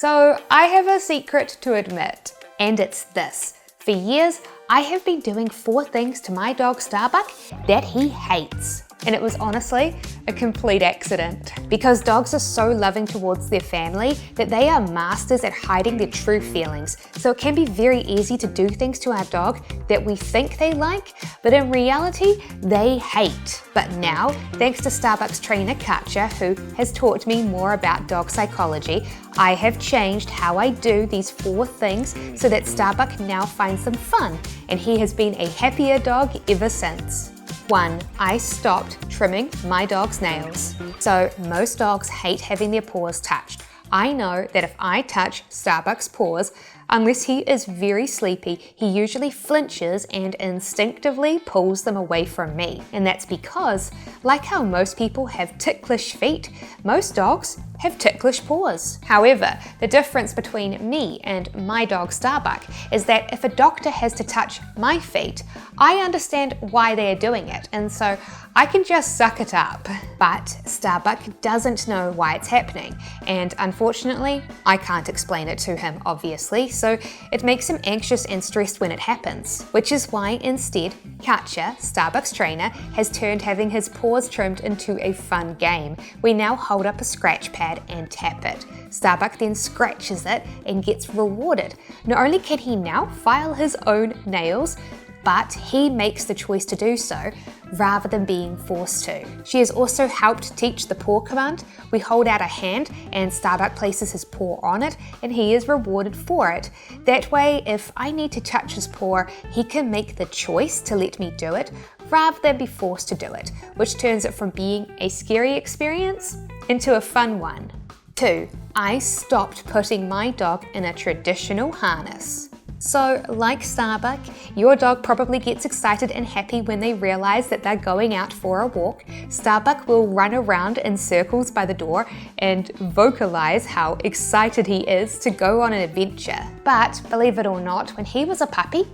So I have a secret to admit, and it's this. For years, I have been doing 4 things to my dog Starbuck that he hates. And it was honestly a complete accident. Because dogs are so loving towards their family that they are masters at hiding their true feelings. So it can be very easy to do things to our dog that we think they like, but in reality, they hate. But now, thanks to Starbuck's trainer Katja, who has taught me more about dog psychology, I have changed how I do these 4 things so that Starbuck now finds them fun, and he has been a happier dog ever since. 1. I stopped trimming my dog's nails. So most dogs hate having their paws touched. I know that if I touch Starbuck's paws, unless he is very sleepy, he usually flinches and instinctively pulls them away from me. And that's because, like how most people have ticklish feet, most dogs have ticklish paws. However, the difference between me and my dog Starbuck is that if a doctor has to touch my feet, I understand why they are doing it, and so I can just suck it up. But Starbuck doesn't know why it's happening, and unfortunately, I can't explain it to him, obviously, so it makes him anxious and stressed when it happens, which is why instead, Katja, Starbuck's trainer, has turned having his paws trimmed into a fun game. We now hold up a scratch pad and tap it. Starbuck then scratches it and gets rewarded. Not only can he now file his own nails, but he makes the choice to do so rather than being forced to. She has also helped teach the paw command. We hold out a hand and Starbuck places his paw on it and he is rewarded for it. That way, if I need to touch his paw, he can make the choice to let me do it rather than be forced to do it, which turns it from being a scary experience into a fun one. 2. I stopped putting my dog in a traditional harness. So, like Starbuck, your dog probably gets excited and happy when they realize that they're going out for a walk. Starbuck will run around in circles by the door and vocalize how excited he is to go on an adventure. But, believe it or not, when he was a puppy,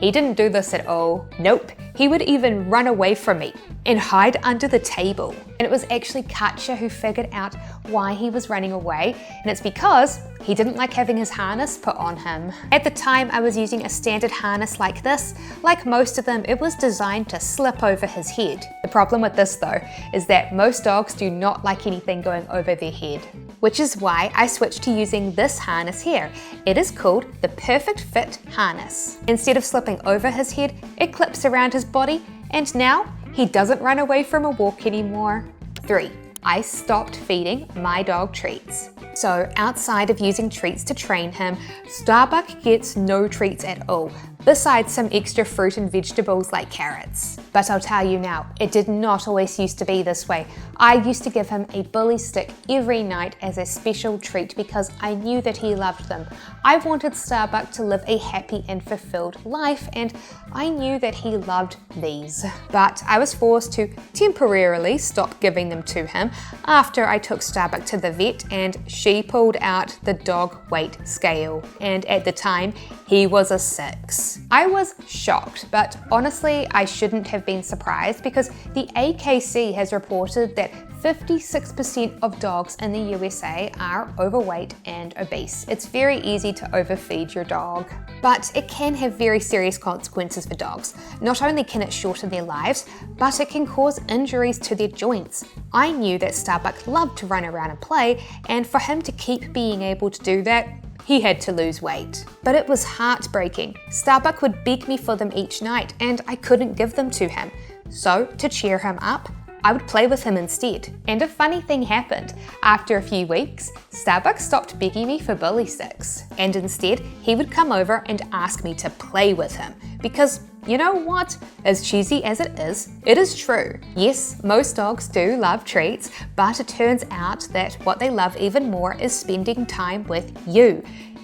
he didn't do this at all. Nope, he would even run away from me and hide under the table. And it was actually Katja who figured out why he was running away, and it's because he didn't like having his harness put on him. At the time, I was using a standard harness like this. Like most of them, it was designed to slip over his head. The problem with this though is that most dogs do not like anything going over their head, which is why I switched to using this harness here. It is called the Perfect Fit harness. Instead of slipping over his head, it clips around his body, and now he doesn't run away from a walk anymore. 3. I stopped feeding my dog treats. So outside of using treats to train him, Starbuck gets no treats at all, besides some extra fruit and vegetables like carrots. But I'll tell you now, it did not always used to be this way. I used to give him a bully stick every night as a special treat because I knew that he loved them. I wanted Starbuck to live a happy and fulfilled life, and I knew that he loved these. But I was forced to temporarily stop giving them to him after I took Starbuck to the vet and she pulled out the dog weight scale, and at the time he was a 6. I was shocked, but honestly I shouldn't have been surprised because the AKC has reported that 56% of dogs in the USA are overweight and obese. It's very easy to overfeed your dog, but it can have very serious consequences for dogs. Not only can it shorten their lives, but it can cause injuries to their joints. I knew that Starbuck loved to run around and play, and for him to keep being able to do that, he had to lose weight. But it was heartbreaking. Starbuck would beg me for them each night, and I couldn't give them to him. So, to cheer him up, I would play with him instead. And a funny thing happened. After a few weeks, Starbuck stopped begging me for bully sticks. And instead, he would come over and ask me to play with him. Because, you know what? As cheesy as it is true. Yes, most dogs do love treats, but it turns out that what they love even more is spending time with you.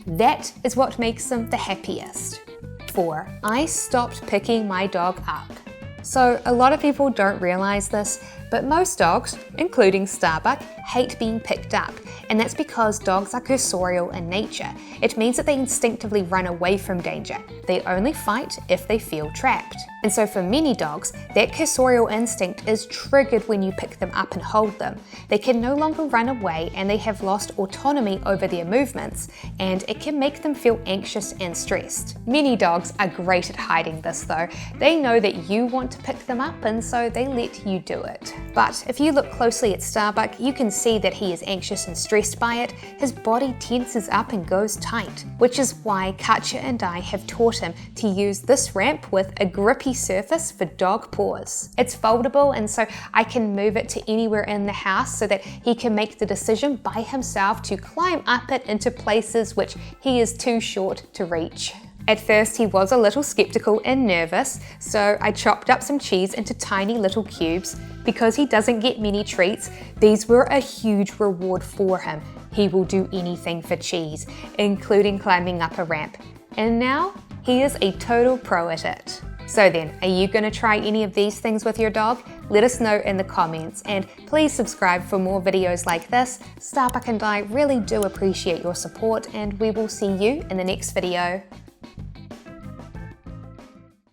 That is what makes them the happiest. 4. I stopped picking my dog up. So a lot of people don't realize this, but most dogs, including Starbuck, hate being picked up. and that's because dogs are cursorial in nature. It means that they instinctively run away from danger. They only fight if they feel trapped. And so for many dogs, that cursorial instinct is triggered when you pick them up and hold them. They can no longer run away and they have lost autonomy over their movements, and it can make them feel anxious and stressed. Many dogs are great at hiding this though. They know that you want to pick them up and so they let you do it. But if you look closely at Starbuck, you can see that he is anxious and stressed by it. His body tenses up and goes tight, which is why Katja and I have taught him to use this ramp with a grippy surface for dog paws. It's foldable, and so I can move it to anywhere in the house so that he can make the decision by himself to climb up it into places which he is too short to reach. At first he was a little skeptical and nervous, so I chopped up some cheese into tiny little cubes. Because he doesn't get many treats, these were a huge reward for him. He will do anything for cheese, including climbing up a ramp. And now he is a total pro at it. So then, are you going to try any of these things with your dog? Let us know in the comments, and please subscribe for more videos like this. Starbuck and I really do appreciate your support, and we will see you in the next video.